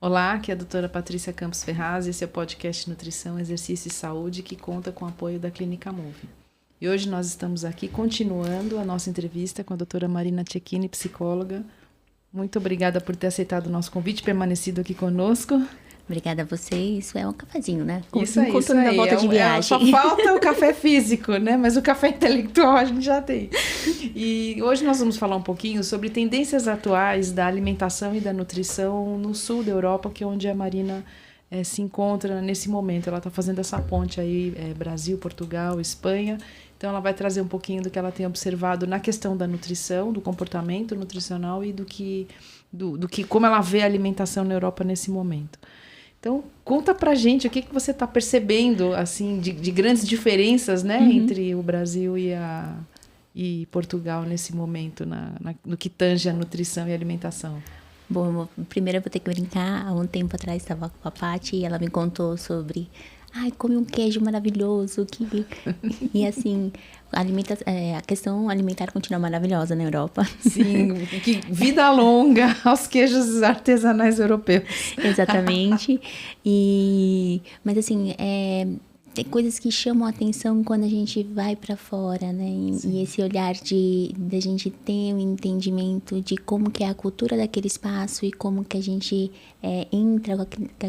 Olá, aqui é a doutora Patrícia Campos Ferraz, esse é o podcast Nutrição, Exercício e Saúde, que conta com o apoio da Clínica Move. E hoje nós estamos aqui continuando a nossa entrevista com a doutora Marina Cecchini, psicóloga. Muito obrigada por ter aceitado o nosso convite, permanecido aqui conosco. Obrigada a você. Isso é um cafezinho, né? Isso aí. Na volta de viagem. Só falta o café físico, né? Mas o café intelectual a gente já tem. E hoje nós vamos falar um pouquinho sobre tendências atuais da alimentação e da nutrição no sul da Europa, que é onde a Marina se encontra nesse momento. Ela está fazendo essa ponte aí, Brasil, Portugal, Espanha. Então ela vai trazer um pouquinho do que ela tem observado na questão da nutrição, do comportamento nutricional e do que como ela vê a alimentação na Europa nesse momento. Então, conta pra gente o que você está percebendo, assim, de grandes diferenças, né, entre o Brasil e Portugal nesse momento, no que tange a nutrição e a alimentação. Bom, primeiro eu vou ter que brincar. Há um tempo atrás estava com a Paty e ela me contou sobre... come um queijo maravilhoso. E assim, a questão alimentar continua maravilhosa na Europa. Sim, que vida longa aos queijos artesanais europeus. Exatamente. Mas assim, tem coisas que chamam a atenção quando a gente vai para fora, né? E esse olhar da gente ter um entendimento de como que é a cultura daquele espaço e como que a gente entra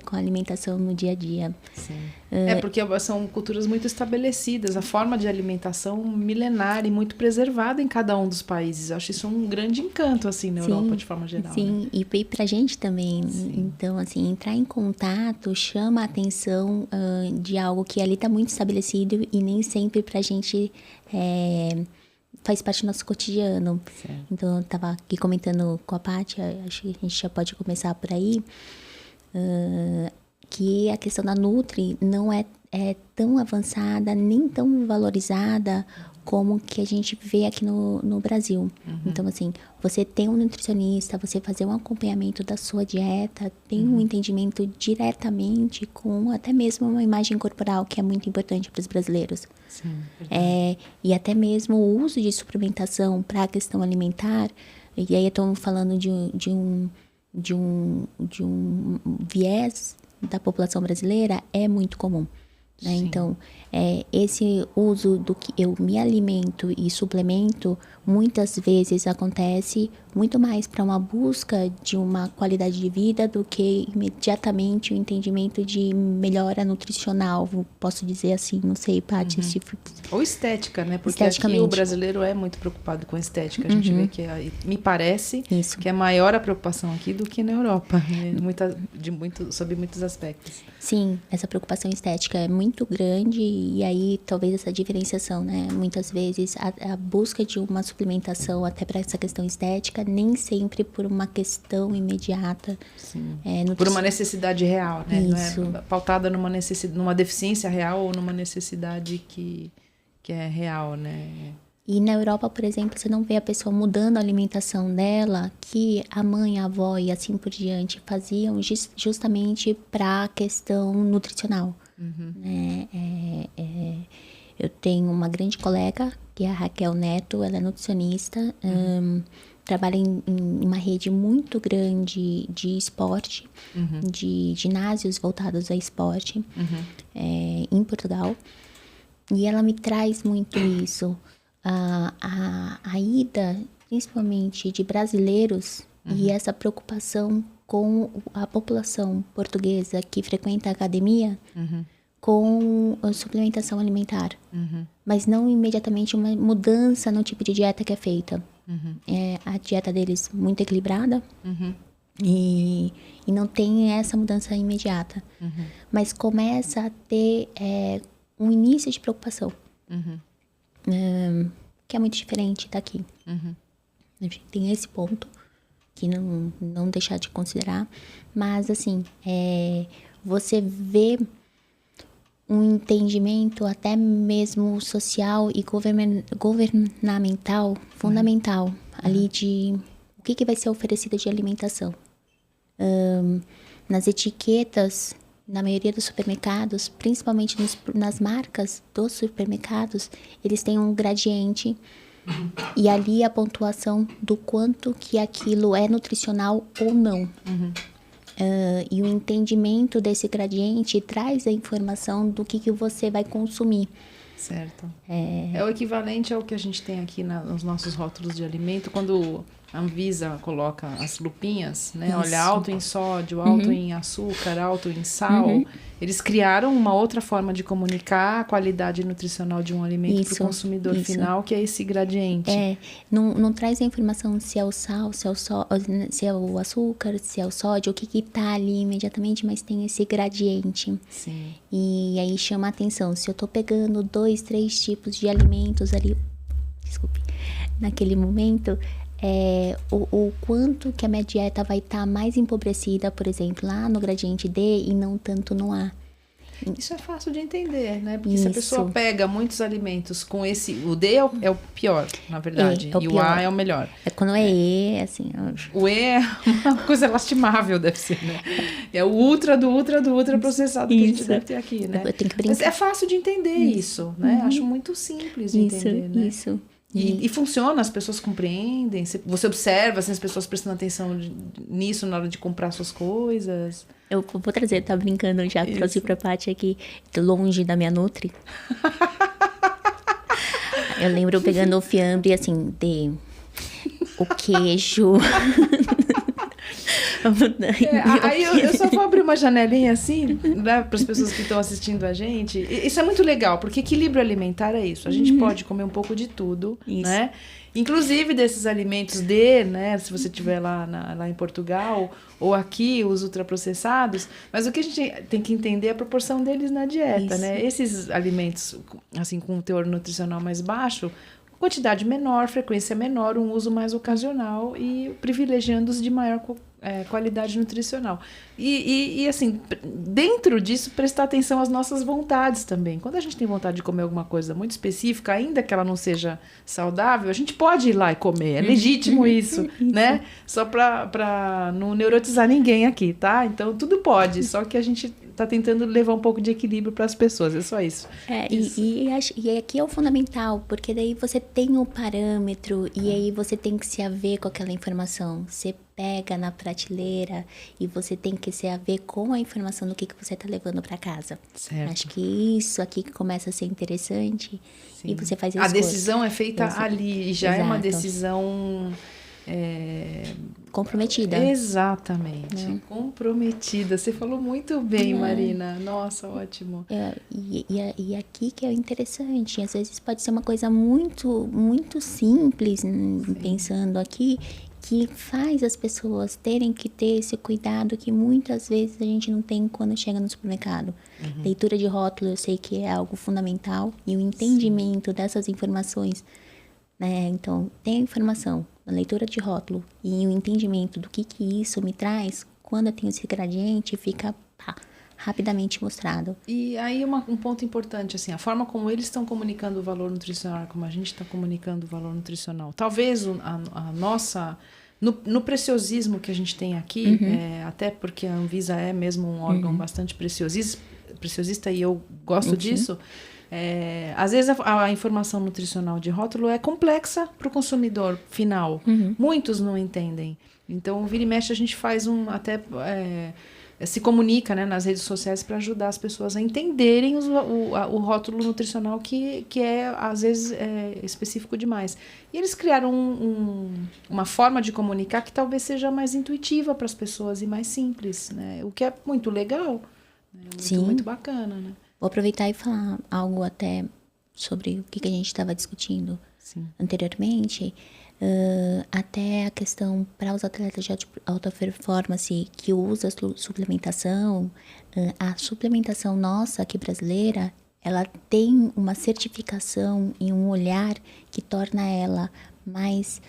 com a alimentação no dia a dia. Sim. Porque são culturas muito estabelecidas, a forma de alimentação milenar e muito preservada em cada um dos países. Eu acho isso um grande encanto, assim, na Europa, de forma geral. Sim, né? E pra gente também. Sim. Então, assim, entrar em contato chama a atenção de algo que ali está muito estabelecido e nem sempre pra gente faz parte do nosso cotidiano. Sim. Então, eu estava aqui comentando com a Paty, acho que a gente já pode começar por aí, que a questão da Nutri não é tão avançada, nem tão valorizada como que a gente vê aqui no Brasil. Então, assim, você tem um nutricionista, você fazer um acompanhamento da sua dieta, tem um entendimento diretamente com até mesmo uma imagem corporal, que é muito importante para os brasileiros. Sim, e até mesmo o uso de suplementação para a questão alimentar, e aí eu estou falando de um viés da população brasileira, é muito comum. Né? Então, esse uso do que eu me alimento e suplemento, muitas vezes acontece muito mais para uma busca de uma qualidade de vida do que imediatamente o entendimento de melhora nutricional, posso dizer assim, não sei, Paty. Ou estética, né? Porque aqui o brasileiro é muito preocupado com estética. A gente vê que, me parece, que é maior a preocupação aqui do que na Europa, né? Sob muitos aspectos. Sim, essa preocupação estética é muito grande e aí talvez essa diferenciação, né? Muitas vezes a busca de uma suplementação até para essa questão estética, nem sempre por uma questão imediata. Sim. Por uma necessidade real, né? Isso. Não é pautada numa deficiência real ou numa necessidade que é real, né? E na Europa, por exemplo, você não vê a pessoa mudando a alimentação dela, que a mãe, a avó e assim por diante faziam justamente para a questão nutricional. Né? Eu tenho uma grande colega, que é a Raquel Neto, ela é nutricionista, trabalha em uma rede muito grande de esporte, de ginásios voltados a esporte, em Portugal. E ela me traz muito isso. A ida, principalmente de brasileiros, e essa preocupação com a população portuguesa que frequenta a academia, com a suplementação alimentar. Mas não imediatamente uma mudança no tipo de dieta que é feita. A dieta deles muito equilibrada e não tem essa mudança imediata. Mas começa a ter um início de preocupação. Que é muito diferente daqui. Tem esse ponto que não deixar de considerar, mas assim, você vê um entendimento até mesmo social e governamental fundamental ali de o que vai ser oferecido de alimentação. Nas etiquetas, na maioria dos supermercados, principalmente nas marcas dos supermercados, eles têm um gradiente e ali a pontuação do quanto que aquilo é nutricional ou não. E o entendimento desse gradiente traz a informação do que você vai consumir. Certo. É o equivalente ao que a gente tem aqui nos nossos rótulos de alimento, quando a Anvisa coloca as lupinhas, né? Isso. Olha, alto em sódio, alto em açúcar, alto em sal. Eles criaram uma outra forma de comunicar a qualidade nutricional de um alimento para o consumidor final, que é esse gradiente. Não traz a informação se é o sal, se é o açúcar, se é o sódio, o que está ali imediatamente, mas tem esse gradiente. Sim. E aí chama a atenção, se eu estou pegando 2, 3 tipos de alimentos ali, naquele momento, o quanto que a minha dieta vai estar mais empobrecida, por exemplo, lá no gradiente D e não tanto no A. Isso é fácil de entender, né? Porque se a pessoa pega muitos alimentos com esse... O D é o pior, na verdade. E o A é o melhor. Quando é E, assim... O E é uma coisa lastimável, deve ser, né? É o ultra do ultra do ultra processado que a gente deve ter aqui, né? Eu tenho que brincar. Mas é fácil de entender isso, né? Acho muito simples de entender, né? Isso. E funciona, as pessoas compreendem, você observa assim, as pessoas prestando atenção nisso na hora de comprar suas coisas. Eu vou trazer, tá brincando já, trouxe pra Paty aqui, longe da minha Nutri. Eu lembro pegando o fiambre, assim, o queijo. Aí eu só vou abrir uma janelinha assim, né, para as pessoas que estão assistindo a gente. Isso é muito legal, porque equilíbrio alimentar é isso. A gente pode comer um pouco de tudo, né? Inclusive desses alimentos né? Se você estiver lá em Portugal ou aqui, os ultraprocessados. Mas o que a gente tem que entender é a proporção deles na dieta, né? Esses alimentos, assim, com um teor nutricional mais baixo, quantidade menor, frequência menor, um uso mais ocasional e privilegiando os de maior qualidade nutricional. E assim, dentro disso, prestar atenção às nossas vontades também. Quando a gente tem vontade de comer alguma coisa muito específica, ainda que ela não seja saudável, a gente pode ir lá e comer. É legítimo isso, né? Só para não neurotizar ninguém aqui, tá? Então, tudo pode, só que a gente tá tentando levar um pouco de equilíbrio para as pessoas, é só isso. E aqui é o fundamental, porque daí você tem o parâmetro e aí você tem que se haver com aquela informação. Você pega na prateleira e você tem que se haver com a informação do que você tá levando para casa. Certo. Acho que isso aqui que começa a ser interessante. Sim. E você faz a decisão é feita ali, e já é uma decisão... comprometida. Exatamente. Comprometida. Você falou muito bem, Marina. Nossa, ótimo. E aqui que é interessante. Às vezes pode ser uma coisa muito, muito simples, pensando aqui, que faz as pessoas terem que ter esse cuidado que muitas vezes a gente não tem quando chega no supermercado. Leitura de rótulo, eu sei que é algo fundamental. E o entendimento dessas informações, né? Então, tem a informação, a leitura de rótulo e o entendimento do que isso me traz, quando eu tenho esse gradiente, fica rapidamente mostrado. E aí um ponto importante, assim, a forma como eles estão comunicando o valor nutricional, como a gente está comunicando o valor nutricional. Talvez a nossa... No preciosismo que a gente tem aqui, até porque a Anvisa é mesmo um órgão bastante preciosista e eu gosto disso, às vezes a informação nutricional de rótulo é complexa para o consumidor final. Muitos não entendem. Então, vira e mexe, a gente faz se comunica, né, nas redes sociais para ajudar as pessoas a entenderem o rótulo nutricional que é, às vezes, específico demais. E eles criaram uma forma de comunicar que talvez seja mais intuitiva para as pessoas e mais simples, né? O que é muito legal, né? Muito bacana, né? Vou aproveitar e falar algo até sobre o que a gente estava discutindo anteriormente. Até a questão para os atletas de alta performance que usam suplementação, a suplementação nossa aqui brasileira, ela tem uma certificação e um olhar que torna ela mais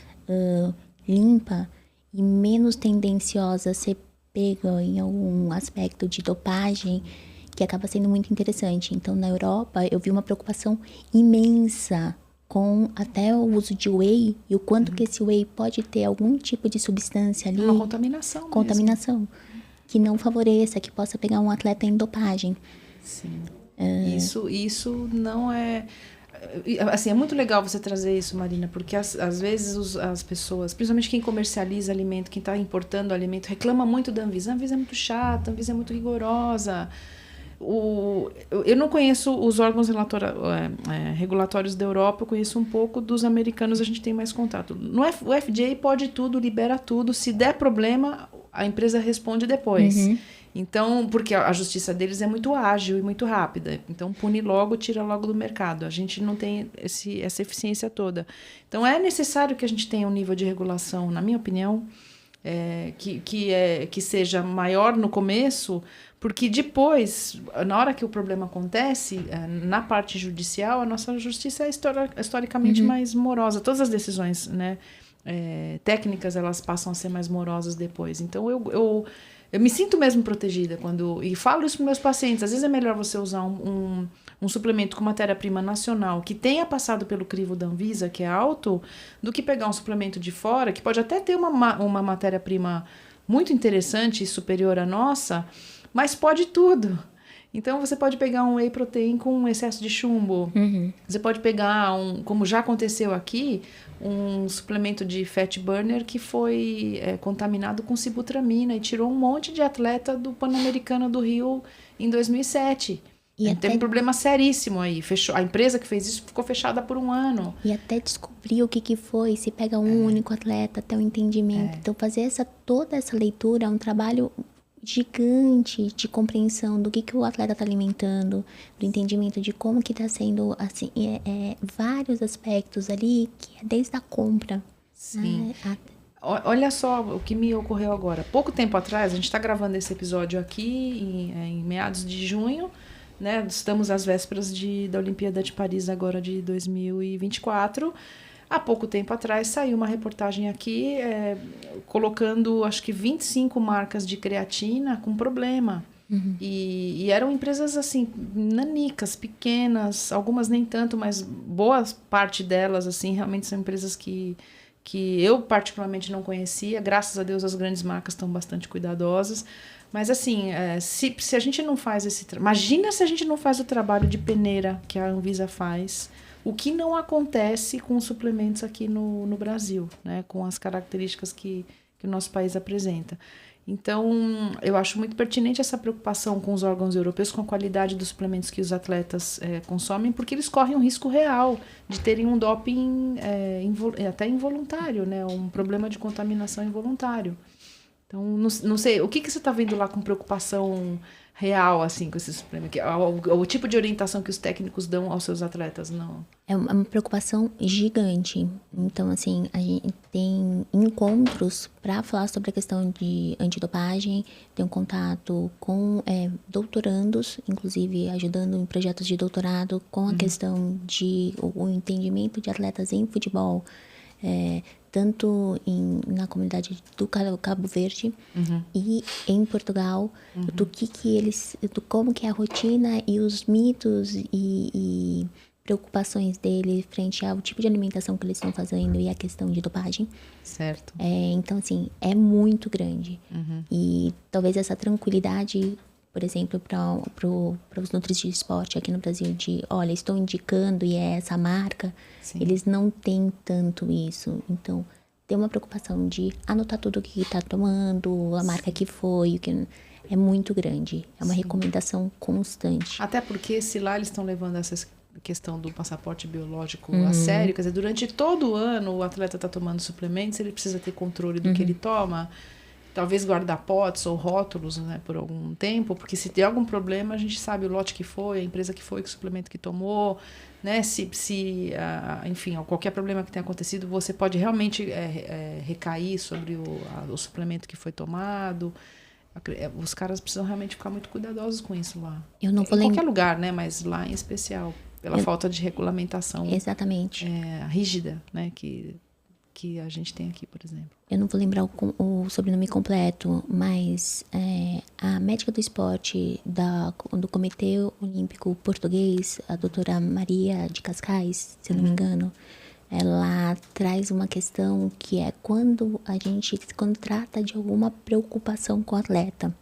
limpa e menos tendenciosa a ser pega em algum aspecto de dopagem, que acaba sendo muito interessante. Então, na Europa, eu vi uma preocupação imensa com até o uso de whey e o quanto que esse whey pode ter algum tipo de substância ali. Uma contaminação. Contaminação. Que não favoreça, que possa pegar um atleta em dopagem. Sim. Isso não é... assim, é muito legal você trazer isso, Marina, porque às vezes as pessoas, principalmente quem comercializa alimento, quem está importando alimento, reclama muito da Anvisa. A Anvisa é muito chata, a Anvisa é muito rigorosa. Eu não conheço os órgãos regulatórios da Europa, eu conheço um pouco dos americanos, a gente tem mais contato. O FDA pode tudo, libera tudo, se der problema, a empresa responde depois. Então, porque a justiça deles é muito ágil e muito rápida. Então, pune logo, tira logo do mercado. A gente não tem essa eficiência toda. Então, é necessário que a gente tenha um nível de regulação, na minha opinião, que seja maior no começo, porque depois, na hora que o problema acontece, na parte judicial, a nossa justiça é historicamente mais morosa. Todas as decisões, né, técnicas, elas passam a ser mais morosas depois. Então, eu me sinto mesmo protegida e falo isso para meus pacientes. Às vezes é melhor você usar um suplemento com matéria-prima nacional que tenha passado pelo crivo da Anvisa, que é alto, do que pegar um suplemento de fora, que pode até ter uma matéria-prima muito interessante e superior à nossa, mas pode tudo. Então, você pode pegar um whey protein com excesso de chumbo. Você pode pegar, como já aconteceu aqui, um suplemento de fat burner que foi contaminado com sibutramina e tirou um monte de atleta do Pan-Americano do Rio em 2007. Teve um problema seríssimo aí. Fechou. A empresa que fez isso ficou fechada por 1 ano. E até descobrir o que foi, se pega um único atleta, até o entendimento. Então, fazer toda essa leitura é um trabalho gigante de compreensão do que o atleta está alimentando, do entendimento de como que está sendo, assim, vários aspectos ali, que é desde a compra. Sim. Olha só o que me ocorreu agora. Pouco tempo atrás, a gente está gravando esse episódio aqui em meados de junho, né? Estamos às vésperas da Olimpíada de Paris agora de 2024. Há pouco tempo atrás saiu uma reportagem aqui colocando, acho que 25 marcas de creatina com problema. E eram empresas assim, nanicas, pequenas, algumas nem tanto, mas boa parte delas assim, realmente são empresas que eu particularmente não conhecia. Graças a Deus as grandes marcas estão bastante cuidadosas. Mas assim, se a gente não faz imagina se a gente não faz o trabalho de peneira que a Anvisa faz. O que não acontece com os suplementos aqui no Brasil, né? Com as características que o nosso país apresenta. Então, eu acho muito pertinente essa preocupação com os órgãos europeus, com a qualidade dos suplementos que os atletas consomem, porque eles correm um risco real de terem um doping até involuntário, né? Um problema de contaminação involuntário. Então, não sei, o que você está vendo lá com preocupação real, assim, com esses suplementos? O tipo de orientação que os técnicos dão aos seus atletas, não? É uma preocupação gigante. Então, assim, a gente tem encontros para falar sobre a questão de antidopagem, tem um contato com doutorandos, inclusive ajudando em projetos de doutorado com a questão de o entendimento de atletas em futebol, tanto na comunidade do Cabo Verde e em Portugal, do como que é a rotina e os mitos e preocupações dele frente ao tipo de alimentação que eles estão fazendo e a questão de dopagem. Certo. Então, assim, é muito grande. E talvez essa tranquilidade, por exemplo, para os nutris de esporte aqui no Brasil, olha, estou indicando e é essa marca, sim, eles não têm tanto isso. Então, tem uma preocupação de anotar tudo o que está tomando, a marca que foi, o que é muito grande. É uma recomendação constante. Até porque se lá eles estão levando essa questão do passaporte biológico a sério, quer dizer, durante todo o ano o atleta está tomando suplementos, ele precisa ter controle do que ele toma, talvez guardar potes ou rótulos, né, por algum tempo, porque se tem algum problema a gente sabe o lote que foi, a empresa que foi, que suplemento que tomou, né, enfim, qualquer problema que tenha acontecido, você pode realmente recair sobre o suplemento que foi tomado. Os caras precisam realmente ficar muito cuidadosos com isso lá. Eu não vou em qualquer lugar, né, mas lá em especial, pela falta de regulamentação rígida, né, que a gente tem aqui, por exemplo. Eu não vou lembrar o sobrenome completo, mas a médica do esporte do Comitê Olímpico Português, a doutora Maria de Cascais, se eu não me engano, ela traz uma questão que é quando trata de alguma preocupação com o atleta.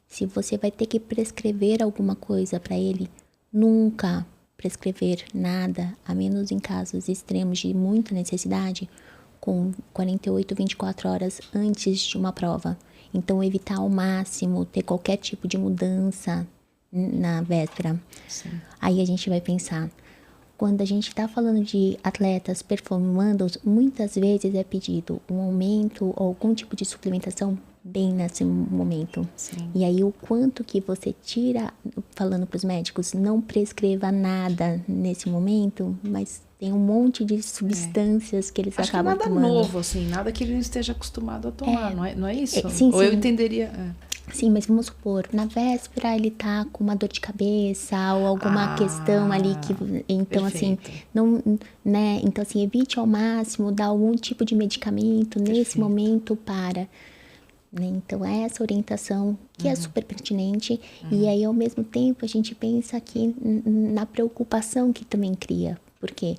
Se você vai ter que prescrever alguma coisa para ele, nunca prescrever nada, a menos em casos extremos de muita necessidade, com 48, 24 horas antes de uma prova. Então, evitar ao máximo ter qualquer tipo de mudança na véspera. Sim. Aí a gente vai pensar, quando a gente está falando de atletas performando, muitas vezes é pedido um aumento ou algum tipo de suplementação bem nesse momento. Sim. E aí o quanto que você tira, falando para os médicos, não prescreva nada nesse momento, mas tem um monte de substâncias que eles acabam tomando. Acho que nada novo, assim, nada que ele não esteja acostumado a tomar, não é isso? Sim, ou sim. eu entenderia... Sim, mas vamos supor, na véspera ele tá com uma dor de cabeça ou alguma questão ali que... Então, perfeito. assim, não, né? Então, assim, evite ao máximo dar algum tipo de medicamento nesse momento para... Né? Então, é essa orientação que é super pertinente. E aí, ao mesmo tempo, a gente pensa aqui na preocupação que também cria. Porque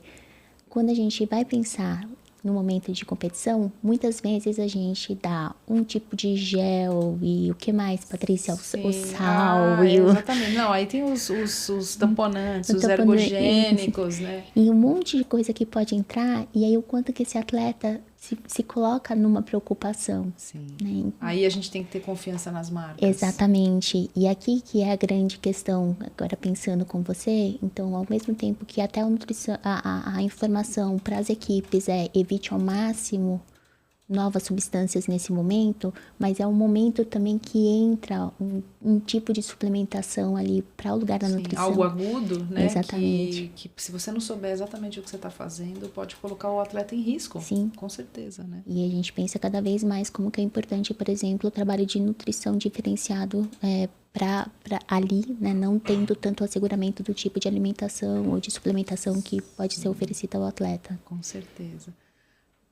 quando a gente vai pensar no momento de competição, muitas vezes a gente dá um tipo de gel e o que mais, Patrícia? O sal e exatamente. Não, aí tem os tamponantes, os ergogênicos, né? E um monte de coisa que pode entrar, e aí o quanto que esse atleta se coloca numa preocupação. Sim. Né? Aí a gente tem que ter confiança nas marcas. Exatamente. E aqui que é a grande questão, agora pensando com você, então ao mesmo tempo que até a informação para as equipes é evite ao máximo novas substâncias nesse momento, mas é um momento também que entra um tipo de suplementação ali para o lugar da nutrição. Algo agudo, né? Exatamente. Que se você não souber exatamente o que você está fazendo, pode colocar o atleta em risco. Sim. Com certeza, né? E a gente pensa cada vez mais como que é importante, por exemplo, o trabalho de nutrição diferenciado para ali, né? Não tendo tanto asseguramento do tipo de alimentação ou de suplementação que pode ser oferecida ao atleta. Com certeza.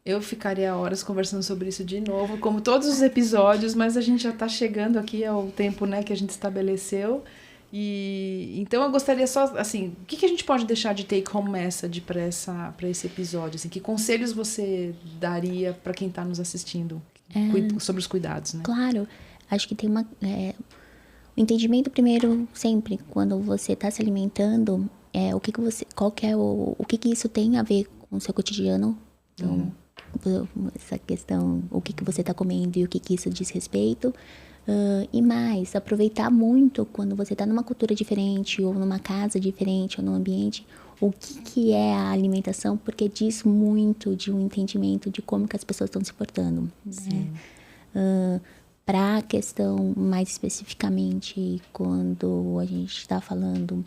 Eu ficaria horas conversando sobre isso de novo, como todos os episódios, mas a gente já está chegando aqui ao tempo, né, que a gente estabeleceu. E então eu gostaria só, assim, o que a gente pode deixar de take home message para esse episódio? Assim, que conselhos você daria para quem está nos assistindo sobre os cuidados, né? Claro, acho que tem o entendimento primeiro sempre quando você está se alimentando, o que isso tem a ver com o seu cotidiano. Então, essa questão, o que você está comendo e o que isso diz respeito. E mais, aproveitar muito quando você está numa cultura diferente, ou numa casa diferente, ou num ambiente, o que é a alimentação, porque diz muito de um entendimento de como que as pessoas estão se portando. Né? Para a questão, mais especificamente, quando a gente está falando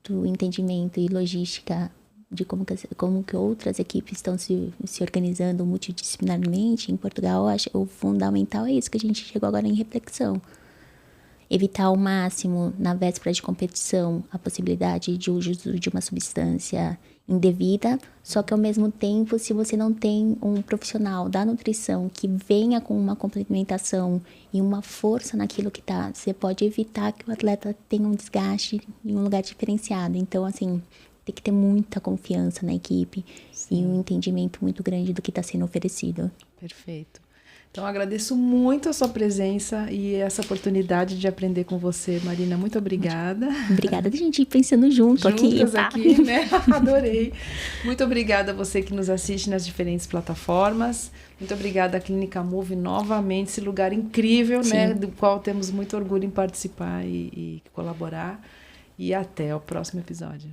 do entendimento e logística de como que outras equipes estão se organizando multidisciplinarmente em Portugal, acho o fundamental é isso que a gente chegou agora em reflexão. Evitar ao máximo, na véspera de competição, a possibilidade de uso de uma substância indevida, só que ao mesmo tempo, se você não tem um profissional da nutrição que venha com uma complementação e uma força naquilo que tá, você pode evitar que o atleta tenha um desgaste em um lugar diferenciado. Então, assim, tem que ter muita confiança na equipe. Sim. E um entendimento muito grande do que está sendo oferecido. Perfeito. Então, agradeço muito a sua presença e essa oportunidade de aprender com você, Marina. Muito obrigada. Obrigada da gente ir pensando juntas aqui, né? Adorei. Muito obrigada a você que nos assiste nas diferentes plataformas. Muito obrigada à Clínica Move novamente, esse lugar incrível, Sim. né? Do qual temos muito orgulho em participar e colaborar. E até o próximo episódio.